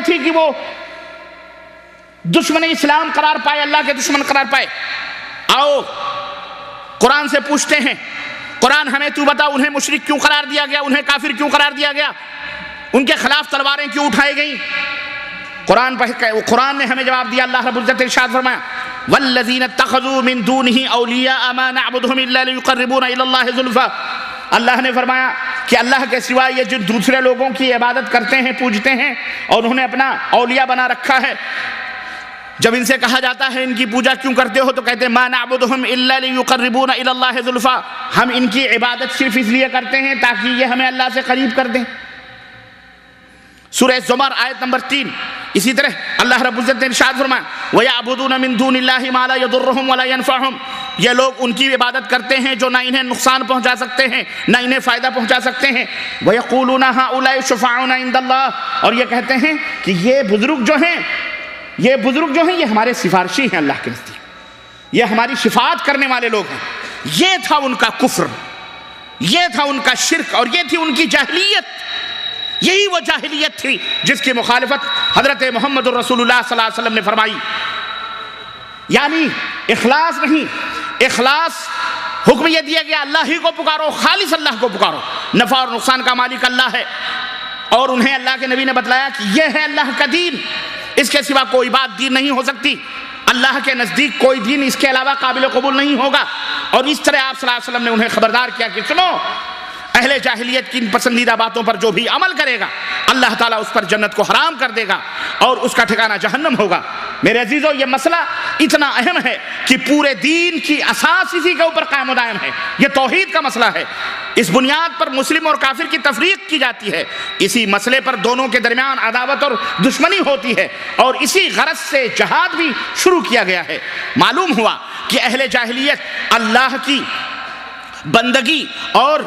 تھی کہ وہ دشمن اسلام قرار پائے، اللہ کے دشمن قرار پائے۔ آؤ قرآن سے پوچھتے ہیں، قرآن ہمیں تو بتا انہیں مشرک کیوں قرار دیا گیا، انہیں کافر کیوں قرار دیا گیا، ان کے خلاف تلواریں کیوں اٹھائی گئیں؟ قرآن نے ہمیں جواب دیا۔ اللہ رب العزت ارشاد فرمایا وَالَّذِينَ اتَّخَذُوا مِن دُونِهِ أَوْلِيَاءَ مَا نَعْبُدُهُمْ إِلَّا لِيُقَرِّبُونَ إِلَى اللَّهِ زُلْفَىٰ۔ اللہ نے فرمایا کہ اللہ کے سوا یہ جو دوسرے لوگوں کی عبادت کرتے ہیں، پوجتے ہیں اور انہوں نے اپنا اولیاء بنا رکھا ہے، جب ان سے کہا جاتا ہے ان کی پوجا کیوں کرتے ہو تو کہتے ہیں مَا نَعْبُدُهُمْ إِلَّا لِيُقَرِّبُونَ إِلَى اللَّهِ زُلْفَىٰ، ہم ان کی عبادت صرف اس لیے کرتے ہیں تاکہ یہ ہمیں اللہ سے قریب کر دیں۔ سورہ زمر آیت نمبر 3۔ اسی طرح اللہ رب العزت نے ارشاد فرمایا وَيَعْبُدُونَ مِن دُونِ اللَّهِ مَا لَا يَضُرُّهُمْ وَلَا يَنفَعُهُمْ، یہ لوگ ان کی عبادت کرتے ہیں جو نہ انہیں نقصان پہنچا سکتے ہیں نہ انہیں فائدہ پہنچا سکتے ہیں۔ وَيَقُولُونَ هَؤُلَاءِ شُفَعَاؤُنَا عِندَ اللَّهِ، اور یہ کہتے ہیں کہ یہ بزرگ جو ہیں یہ ہمارے سفارشی ہیں اللہ کے نزدیک، یہ ہماری شفاعت کرنے والے لوگ ہیں۔ یہ تھا ان کا کفر، یہ تھا ان کا شرک، اور یہ تھی ان کی جاہلیت۔ یہی وہ جاہلیت تھی جس کی مخالفت حضرت محمد رسول اللہ صلی اللہ علیہ وسلم نے فرمائی۔ یعنی اخلاص نہیں، اخلاص حکم یہ دیا گیا اللہ ہی کو پکارو، خالص اللہ کو پکارو، نفع اور نقصان کا مالک اللہ ہے، اور انہیں اللہ کے نبی نے بتلایا کہ یہ ہے اللہ کا دین، اس کے سوا کوئی بات دین نہیں ہو سکتی، اللہ کے نزدیک کوئی دین اس کے علاوہ قابل قبول نہیں ہوگا۔ اور اس طرح آپ صلی اللہ علیہ وسلم نے انہیں خبردار کیا کہ سنو، اہل جاہلیت کی ان پسندیدہ باتوں پر جو بھی عمل کرے گا اللہ تعالیٰ اس پر جنت کو حرام کر دے گا اور اس کا ٹھکانہ جہنم ہوگا۔ میرے عزیزو، یہ مسئلہ اتنا اہم ہے کہ پورے دین کی اساس اسی کے اوپر قائم و دائم ہے، یہ توحید کا مسئلہ ہے۔ اس بنیاد پر مسلم اور کافر کی تفریق کی جاتی ہے، اسی مسئلے پر دونوں کے درمیان عداوت اور دشمنی ہوتی ہے، اور اسی غرض سے جہاد بھی شروع کیا گیا ہے۔ معلوم ہوا کہ اہل جاہلیت اللہ کی بندگی اور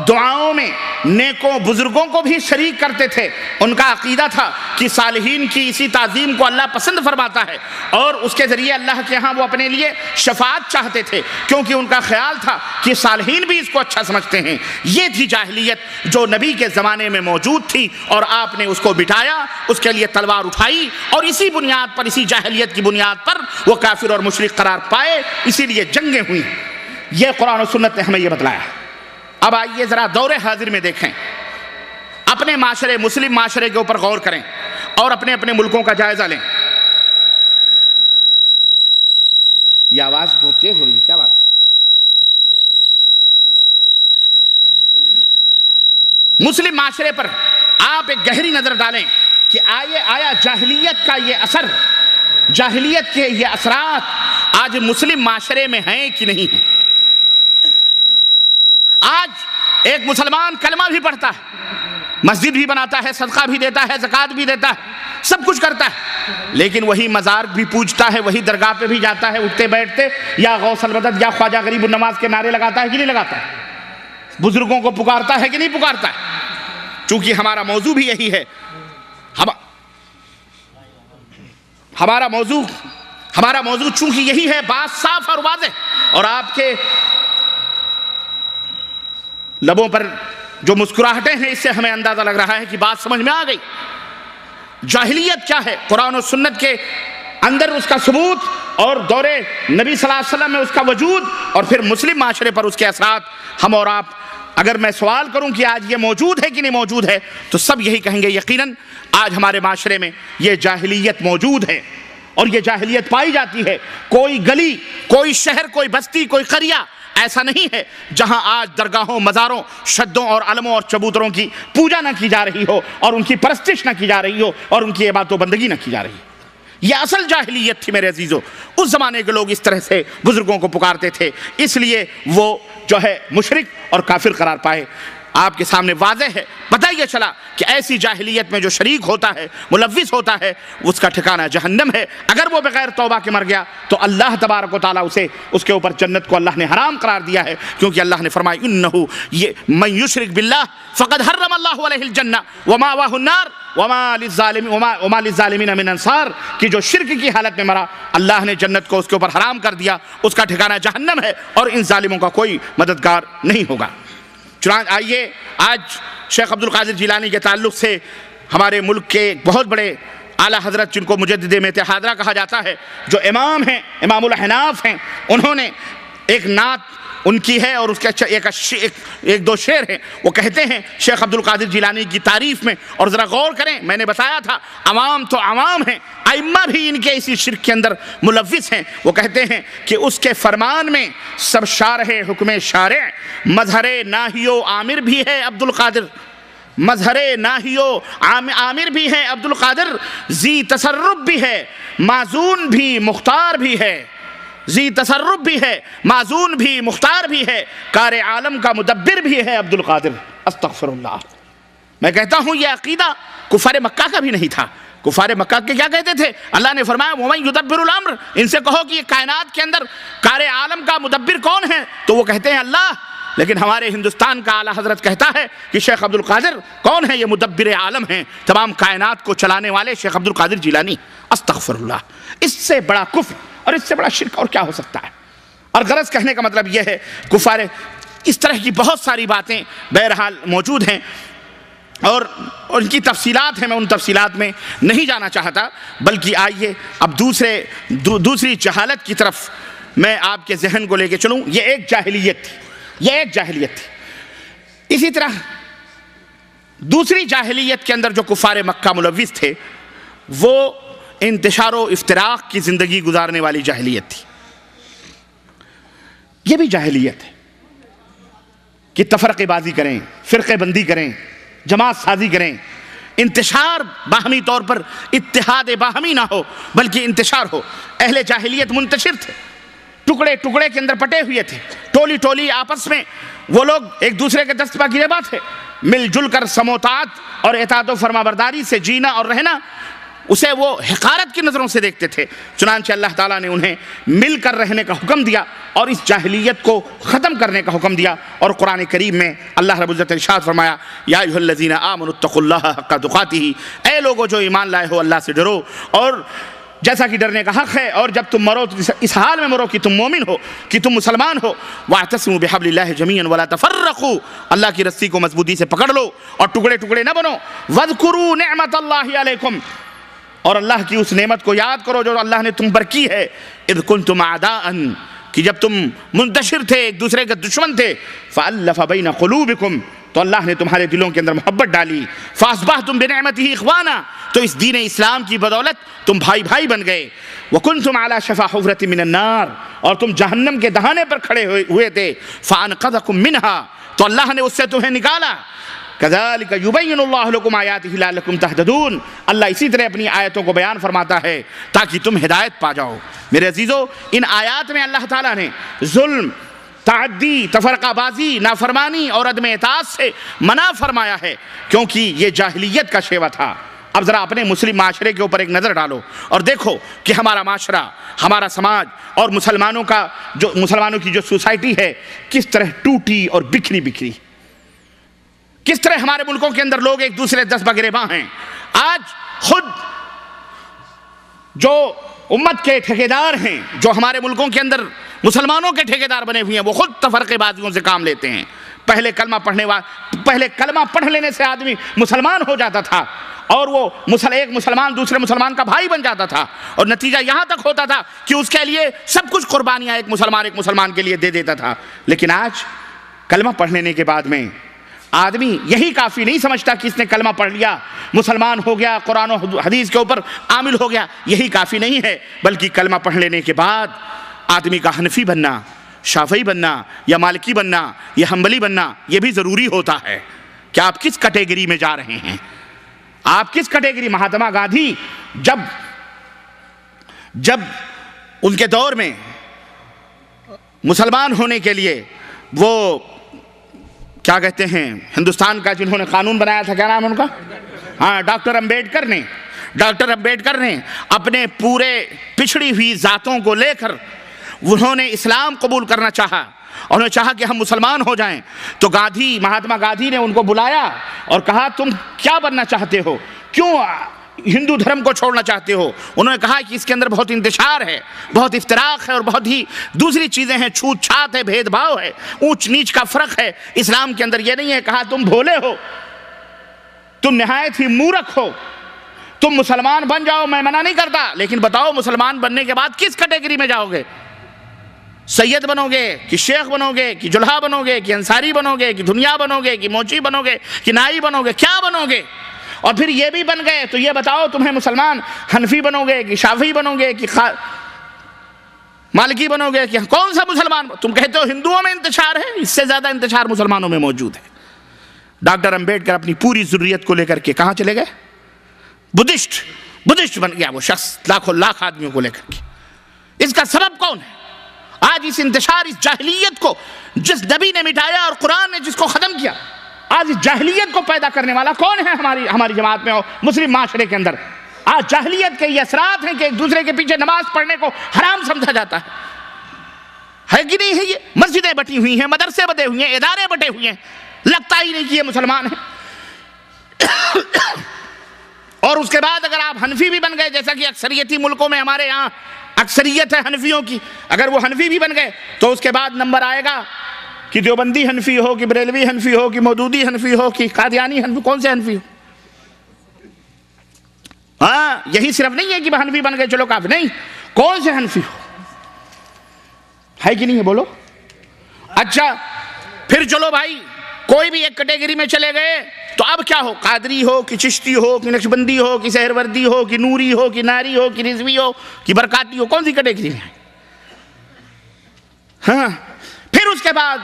دعاؤں میں نیکوں بزرگوں کو بھی شریک کرتے تھے۔ ان کا عقیدہ تھا کہ صالحین کی اسی تعظیم کو اللہ پسند فرماتا ہے، اور اس کے ذریعے اللہ کے ہاں وہ اپنے لیے شفاعت چاہتے تھے، کیونکہ ان کا خیال تھا کہ صالحین بھی اس کو اچھا سمجھتے ہیں۔ یہ تھی جاہلیت جو نبی کے زمانے میں موجود تھی، اور آپ نے اس کو بٹایا، اس کے لیے تلوار اٹھائی، اور اسی بنیاد پر، اسی جاہلیت کی بنیاد پر وہ کافر اور مشرک قرار پائے، اسی لیے جنگیں ہوئیں۔ یہ قرآن و سنت نے ہمیں یہ بتلایا۔ اب آئیے ذرا دور حاضر میں دیکھیں، اپنے معاشرے، مسلم معاشرے کے اوپر غور کریں اور اپنے اپنے ملکوں کا جائزہ لیں۔ یہ آواز بہت تیز ہو رہی ہے، کیا بات؟ مسلم معاشرے پر آپ ایک گہری نظر ڈالیں کہ آیا جاہلیت کا یہ اثر، جاہلیت کے یہ اثرات آج مسلم معاشرے میں ہیں کہ نہیں ہیں؟ آج ایک مسلمان کلمہ بھی پڑھتا ہے، مسجد بھی بناتا ہے، صدقہ بھی دیتا ہے، زکوٰۃ بھی دیتا ہے، سب کچھ کرتا ہے، لیکن وہی مزار بھی پوجتا ہے، وہی درگاہ پہ بھی جاتا ہے اٹھتے بیٹھتے، یا غوث المدد یا خواجہ غریب النواز کے نعرے لگاتا ہے کہ نہیں لگاتا ہے؟ بزرگوں کو پکارتا ہے کہ نہیں پکارتا ہے؟ چونکہ ہمارا موضوع بھی یہی ہے، ہمارا موضوع چونکہ یہی ہے، بات صاف اور واضح، اور آپ کے لبوں پر جو مسکراہٹیں ہیں اس سے ہمیں اندازہ لگ رہا ہے کہ بات سمجھ میں آ گئی۔ جاہلیت کیا ہے؟ قرآن و سنت کے اندر اس کا ثبوت، اور دور نبی صلی اللہ علیہ وسلم میں اس کا وجود، اور پھر مسلم معاشرے پر اس کے اثرات۔ ہم اور آپ اگر میں سوال کروں کہ آج یہ موجود ہے کہ نہیں موجود ہے، تو سب یہی کہیں گے یقیناً آج ہمارے معاشرے میں یہ جاہلیت موجود ہے، اور یہ جاہلیت پائی جاتی ہے۔ کوئی گلی، کوئی شہر، کوئی بستی، کوئی قریہ ایسا نہیں ہے جہاں آج درگاہوں، مزاروں، شدوں اور علموں اور چبوتروں کی پوجا نہ کی جا رہی ہو، اور ان کی پرستش نہ کی جا رہی ہو، اور ان کی عبادت و بندگی نہ کی جا رہی ہو۔ یہ اصل جاہلیت تھی میرے عزیزو۔ اس زمانے کے لوگ اس طرح سے بزرگوں کو پکارتے تھے، اس لیے وہ جو ہے مشرک اور کافر قرار پائے۔ آپ کے سامنے واضح ہے، پتہ یہ چلا کہ ایسی جاہلیت میں جو شریک ہوتا ہے، ملوث ہوتا ہے، اس کا ٹھکانہ جہنم ہے۔ اگر وہ بغیر توبہ کے مر گیا تو اللہ تبارک و تعالیٰ اس کے اوپر جنت کو اللہ نے حرام قرار دیا ہے، کیونکہ اللہ نے فرمایا انہو من یشرک باللہ فقد حرم اللہ علیہ الجنہ ومأواہ النار وما للظالمین من انصار، کہ جو شرک کی حالت میں مرا اللہ نے جنت کو اس کے اوپر حرام کر دیا، اس کا ٹھکانہ جہنم ہے، اور ان ظالموں کا کوئی مددگار نہیں ہوگا۔ چنانچہ آئیے آج شیخ عبد القادر جیلانی کے تعلق سے ہمارے ملک کے ایک بہت بڑے اعلیٰ حضرت جن کو مجدد میت حاضرہ کہا جاتا ہے، جو امام ہیں، امام الاحناف ہیں، انہوں نے ایک نعت ان کی ہے اور اس کے ایک دو شعر ہیں، وہ کہتے ہیں شیخ عبد القادر جیلانی کی تعریف میں، اور ذرا غور کریں، میں نے بتایا تھا عوام تو عوام ہیں، ائمہ بھی ان کے اسی شرک کے اندر ملوث ہیں۔ وہ کہتے ہیں کہ اس کے فرمان میں سب شارح حکم شارع، مظہر ناہی و عامر بھی ہے عبد القادر، مظہر ناہی و عامر بھی ہے عبد القادر، ذی تصرف بھی ہے معزون بھی مختار بھی ہے، ذی تصرف بھی ہے معزون بھی مختار بھی ہے، کار عالم کا مدبر بھی ہے عبد القادر۔ استغفر اللہ۔ میں کہتا ہوں یہ عقیدہ کفار مکہ کا بھی نہیں تھا۔ کفار مکہ کے کیا کہتے تھے؟ اللہ نے فرمایا وَمَن يُدَبِّرُ الْأَمْرَ، ان سے کہو کہ یہ کائنات کے اندر کار عالم کا مدبر کون ہے؟ تو وہ کہتے ہیں اللہ۔ لیکن ہمارے ہندوستان کا اعلیٰ حضرت کہتا ہے کہ شیخ عبد القادر کون ہے؟ یہ مدبر عالم ہیں، تمام کائنات کو چلانے والے شیخ عبد القادر جیلانی۔ استغفر اللہ۔ اس سے بڑا کفر اور اس سے بڑا شرک اور کیا ہو سکتا ہے؟ اور غرض کہنے کا مطلب یہ ہے کفار اس طرح کی بہت ساری باتیں بہرحال موجود ہیں اور ان کی تفصیلات ہیں، میں ان تفصیلات میں نہیں جانا چاہتا، بلکہ آئیے اب دوسری جہالت کی طرف میں آپ کے ذہن کو لے کے چلوں۔ یہ ایک جاہلیت تھی، یہ ایک جاہلیت تھی۔ اسی طرح دوسری جاہلیت کے اندر جو کفار مکہ ملوث تھے وہ انتشار و افتراق کی زندگی گزارنے والی جاہلیت تھی۔ یہ بھی جاہلیت ہے کہ تفرقے بازی کریں، فرقے بندی کریں، جماعت سازی کریں، انتشار باہمی طور پر اتحاد باہمی نہ ہو بلکہ انتشار ہو۔ اہل جاہلیت منتشر تھے، ٹکڑے ٹکڑے کے اندر پٹے ہوئے تھے، ٹولی ٹولی آپس میں وہ لوگ ایک دوسرے کے دست پا گرفتار تھے، مل جل کر سموتات اور اطاعت و فرما برداری سے جینا اور رہنا اسے وہ حقارت کی نظروں سے دیکھتے تھے۔ چنانچہ اللہ تعالیٰ نے انہیں مل کر رہنے کا حکم دیا اور اس جاہلیت کو ختم کرنے کا حکم دیا، اور قرآن کریم میں اللہ رب العزت نے ارشاد فرمایا یا ایھا الذین آمنوا اتقوا اللہ حق تقاتہ، اے لوگو جو ایمان لائے ہو اللہ سے ڈرو اور جیسا کہ ڈرنے کا حق ہے، اور جب تم مرو تو اس حال میں مرو کہ تم مومن ہو، کہ تم مسلمان ہو۔ واعتصموا بحبل اللہ جمیعا ولا تفرقوا، اللہ کی رسی کو مضبوطی سے پکڑ لو اور ٹکڑے ٹکڑے نہ بنو۔ واذکروا نعمت اللہ علیکم، اور اللہ کی اس نعمت کو یاد کرو جو اللہ نے تم پر کی ہے۔ اذ کنتم اعداء، کہ جب تم منتشر تھے، ایک دوسرے کے دشمن تھے، فالف بین قلوبکم، تو اللہ نے تمہارے دلوں کے اندر محبت ڈالی۔ فاصبحتم بنعمتہ اخوانا، تو اس دین اسلام کی بدولت تم بھائی بھائی بن گئے۔ وکنتم علی شفا حفرۃ من النار، اور تم جہنم کے دہانے پر کھڑے ہوئے تھے۔ فانقذکم منہا، تو اللہ نے اس سے تمہیں نکالا۔ کذالک یبین اللہ لکم آیاتہ لعلکم تہتدون، اللہ اسی طرح اپنی آیتوں کو بیان فرماتا ہے تاکہ تم ہدایت پا جاؤ۔ میرے عزیزو، ان آیات میں اللہ تعالیٰ نے ظلم، تعدی، تفرقہ بازی، نافرمانی اور عدم اطاعت سے منع فرمایا ہے، کیونکہ یہ جاہلیت کا شیوہ تھا۔ اب ذرا اپنے مسلم معاشرے کے اوپر ایک نظر ڈالو اور دیکھو کہ ہمارا معاشرہ، ہمارا سماج اور مسلمانوں کی جو سوسائٹی ہے کس طرح ٹوٹی اور بکھری بکھری، کس طرح ہمارے ملکوں کے اندر لوگ ایک دوسرے دست بگریباں ہیں۔ آج خود جو امت کے ٹھیکیدار ہیں، جو ہمارے ملکوں کے اندر مسلمانوں کے ٹھیکیدار بنے ہوئے ہیں، وہ خود تفرقے بازیوں سے کام لیتے ہیں۔ پہلے کلمہ پڑھ لینے سے آدمی مسلمان ہو جاتا تھا اور وہ ایک مسلمان دوسرے مسلمان کا بھائی بن جاتا تھا، اور نتیجہ یہاں تک ہوتا تھا کہ اس کے لیے سب کچھ قربانیاں ایک مسلمان کے لیے دے دیتا تھا۔ لیکن آج کلمہ پڑھ لینے کے بعد میں آدمی یہی کافی نہیں سمجھتا کہ اس نے کلمہ پڑھ لیا، مسلمان ہو گیا، قرآن و حدیث کے اوپر عامل ہو گیا، یہی کافی نہیں ہے، بلکہ کلمہ پڑھ لینے کے بعد آدمی کا حنفی بننا، شافعی بننا یا مالکی بننا یا حنبلی بننا یہ بھی ضروری ہوتا ہے کہ آپ کس کیٹیگری میں جا رہے ہیں، آپ کس کیٹیگری۔ مہاتما گاندھی جب ان کے دور میں مسلمان ہونے کے لیے وہ کیا کہتے ہیں ہندوستان کا جنہوں نے قانون بنایا تھا، کیا نام ہے ان کا؟ ہاں، ڈاکٹر امبیڈکر نے اپنے پورے پچھڑی ہوئی ذاتوں کو لے کر انہوں نے اسلام قبول کرنا چاہا، انہوں نے چاہا کہ ہم مسلمان ہو جائیں۔ تو مہاتما گاندھی نے ان کو بلایا اور کہا تم کیا بننا چاہتے ہو، کیوں ہندو دھرم کو چھوڑنا چاہتے ہو؟ انہوں نے کہا کہ اس کے اندر بہت انتشار ہے، بہت افتراق ہے اور بہت ہی دوسری چیزیں ہیں، چھوت چھات ہے، بھید بھاؤ ہے، اونچ نیچ کا فرق ہے، اسلام کے اندر یہ نہیں ہے۔ کہا تم بھولے ہو، تم نہایت ہی مورخ ہو، تم مسلمان بن جاؤ، میں منع نہیں کرتا، لیکن بتاؤ مسلمان بننے کے بعد کس کیٹیگری میں جاؤ گے؟ سید بنو گے کہ شیخ بنو گے کہ جلہا بنو گے کہ انصاری بنو گے کہ دنیا بنو گے کہ موچی بنو گے کہ نائی بنو گے، کیا بنو گے؟ اور پھر یہ بھی بن گئے تو یہ بتاؤ تمہیں مسلمان حنفی بنو گے کہ شافعی بنو گے کہ مالکی بنو گے کہ کون سا مسلمان؟ تم کہتے ہو ہندوؤں میں انتشار ہے، اس سے زیادہ انتشار مسلمانوں میں موجود ہے۔ ڈاکٹر امبیڈکر اپنی پوری ذریت کو لے کر کے کہاں چلے گئے؟ بدھسٹ بن گیا وہ شخص، لاکھوں لاکھ آدمیوں کو لے کر کے۔ اس کا سبب کون ہے؟ آج اس انتشار، اس جاہلیت کو جس نبی نے مٹایا اور قرآن نے جس کو ختم کیا، آج اس جاہلیت کو پیدا کرنے والا کون ہے ہماری جماعت میں اور مسلم معاشرے کے اندر؟ آج جاہلیت کے یہ اثرات ہیں کہ ایک دوسرے کے پیچھے نماز پڑھنے کو حرام سمجھا جاتا ہے کہ نہیں ہے؟ یہ مسجدیں بٹی ہوئی ہیں، مدرسے بٹے ہوئے ہیں، ادارے بٹے ہوئے ہیں، لگتا ہی نہیں کہ یہ مسلمان ہیں۔ اور اس کے بعد اگر آپ حنفی بھی بن گئے، جیسا کہ اکثریتی ملکوں میں ہمارے یہاں اکثریت ہے حنفیوں کی، اگر وہ حنفی بھی بن گئے تو اس کے بعد نمبر آئے گا کہ دیوبندی حنفی ہو کہ بریلوی حنفی ہو کہ مودودی حنفی ہو کہ قادیانی حنفی، کون سے حنفی ہو؟ ہاں، یہی صرف نہیں ہے کہ حنفی بن گئے چلو کافی، نہیں، کون سے حنفی ہو؟ ہے کہ نہیں ہے؟ بولو۔ اچھا پھر چلو بھائی کوئی بھی ایک کیٹیگری میں چلے گئے تو اب کیا ہو؟ قادری ہو کہ چشتی ہو کہ نقشبندی ہو کہ سہروردی ہو کہ نوری ہو کہ ناری ہو کہ رضوی ہو کہ برکاتی ہو، کون سی کیٹیگری میں ہے؟ ہاں، پھر اس کے بعد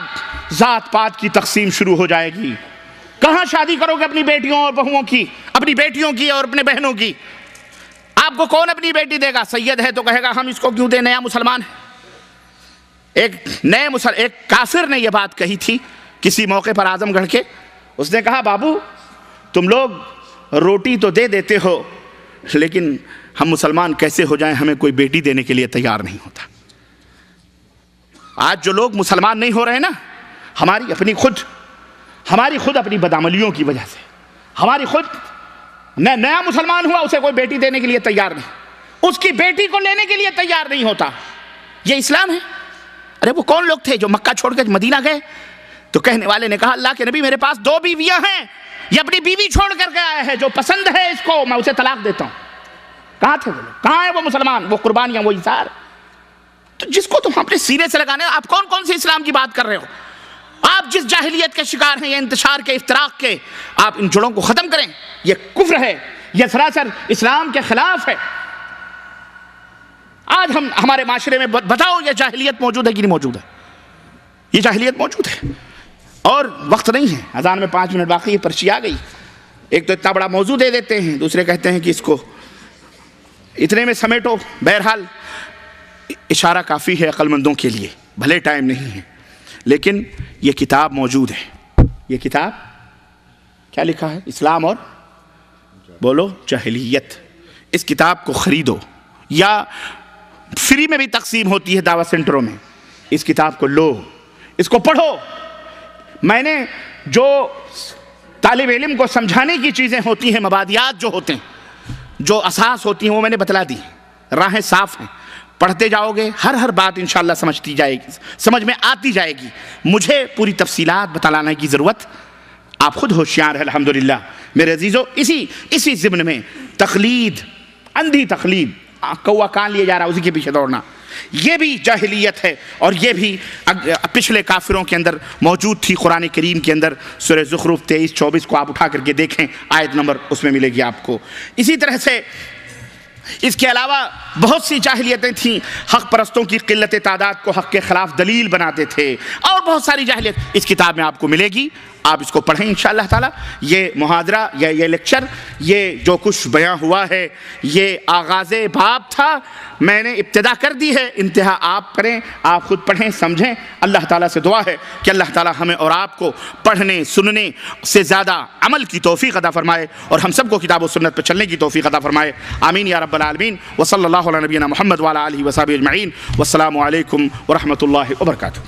ذات پات کی تقسیم شروع ہو جائے گی۔ کہاں شادی کرو گے اپنی بیٹیوں اور بہوؤں کی، اپنی بیٹیوں کی اور اپنے بہنوں کی؟ آپ کو کون اپنی بیٹی دے گا؟ سید ہے تو کہے گا ہم اس کو کیوں دیں، نیا مسلمان ہے۔ ایک کافر نے یہ بات کہی تھی کسی موقع پر اعظم گڑھ کے، اس نے کہا بابو تم لوگ روٹی تو دے دیتے ہو لیکن ہم مسلمان کیسے ہو جائیں، ہمیں کوئی بیٹی دینے کے لیے تیار نہیں ہوتا۔ آج جو لوگ مسلمان نہیں ہو رہے نا، ہماری خود اپنی بدعملیوں کی وجہ سے، ہماری خود نیا مسلمان ہوا اسے کوئی بیٹی دینے کے لیے تیار نہیں، اس کی بیٹی کو لینے کے لیے تیار نہیں ہوتا۔ یہ اسلام ہے؟ ارے وہ کون لوگ تھے جو مکہ چھوڑ کے مدینہ گئے تو کہنے والے نے کہا اللہ کے نبی میرے پاس 2 بیویاں ہیں، یہ اپنی بیوی چھوڑ کر کے آیا ہے، جو پسند ہے اس کو میں اسے طلاق دیتا ہوں۔ کہاں تھے وہ لوگ؟ کہاں ہیں وہ مسلمان، وہ قربانیاں، وہ اثار؟ تو جس کو تم اپنے سینے سے لگانے، آپ کون سے اسلام کی بات کر رہے ہو؟ آپ جس جاہلیت کے شکار ہیں، یہ انتشار کے، افتراق کے، آپ ان جڑوں کو ختم کریں۔ یہ کفر ہے، یہ سراسر اسلام کے خلاف ہے۔ آج ہمارے معاشرے میں بتاؤ یہ جاہلیت موجود ہے کہ نہیں موجود ہے؟ یہ جاہلیت موجود ہے۔ اور وقت نہیں ہے، اذان میں 5 منٹ باقی ہے، پرچی آ گئی۔ ایک تو اتنا بڑا موضوع دے دیتے ہیں، دوسرے کہتے ہیں کہ اس کو اتنے میں سمیٹو۔ بہرحال اشارہ کافی ہے عقل مندوں کے لیے، بھلے ٹائم نہیں ہے لیکن یہ کتاب موجود ہے۔ یہ کتاب کیا لکھا ہے؟ اسلام اور بولو جاہلیت۔ اس کتاب کو خریدو یا فری میں بھی تقسیم ہوتی ہے دعوت سینٹروں میں، اس کتاب کو لو، اس کو پڑھو۔ میں نے جو طالب علم کو سمجھانے کی چیزیں ہوتی ہیں، مبادیات جو ہوتے ہیں، جو اساس ہوتی ہیں، وہ میں نے بتلا دی، راہیں صاف ہیں۔ پڑھتے جاؤ گے ہر بات انشاءاللہ سمجھ میں آتی جائے گی۔ مجھے پوری تفصیلات بتلانے کی ضرورت، آپ خود ہوشیار ہیں الحمدللہ میرے عزیزو۔ اسی ضمن میں تقلید، اندھی تقلید، کوا کان لیے جا رہا اسی کے پیچھے دوڑنا، یہ بھی جاہلیت ہے، اور یہ بھی پچھلے کافروں کے اندر موجود تھی۔ قرآن کریم کے اندر سورہ زخرف 23-24 کو آپ اٹھا کر کے دیکھیں، آیت نمبر اس میں ملے گی آپ کو۔ اسی طرح سے اس کے علاوہ بہت سی جاہلیتیں تھیں، حق پرستوں کی قلت تعداد کو حق کے خلاف دلیل بناتے تھے، اور بہت ساری جاہلیت اس کتاب میں آپ کو ملے گی۔ آپ اس کو پڑھیں انشاءاللہ تعالی۔ یہ محاضرہ یا یہ لیکچر، یہ جو کچھ بیان ہوا ہے، یہ آغاز باب تھا، میں نے ابتدا کر دی ہے، انتہا آپ کریں، آپ خود پڑھیں، سمجھیں۔ اللہ تعالیٰ سے دعا ہے کہ اللہ تعالیٰ ہمیں اور آپ کو پڑھنے سننے سے زیادہ عمل کی توفیق عطا فرمائے، اور ہم سب کو کتاب و سنت پر چلنے کی توفیق عطا فرمائے، آمین یا رب العالمین۔ وصلی اللہ علی نبینا محمد وعلی آلہ وصحبہ اجمعین، والسلام علیکم ورحمۃ اللہ وبرکاتہ۔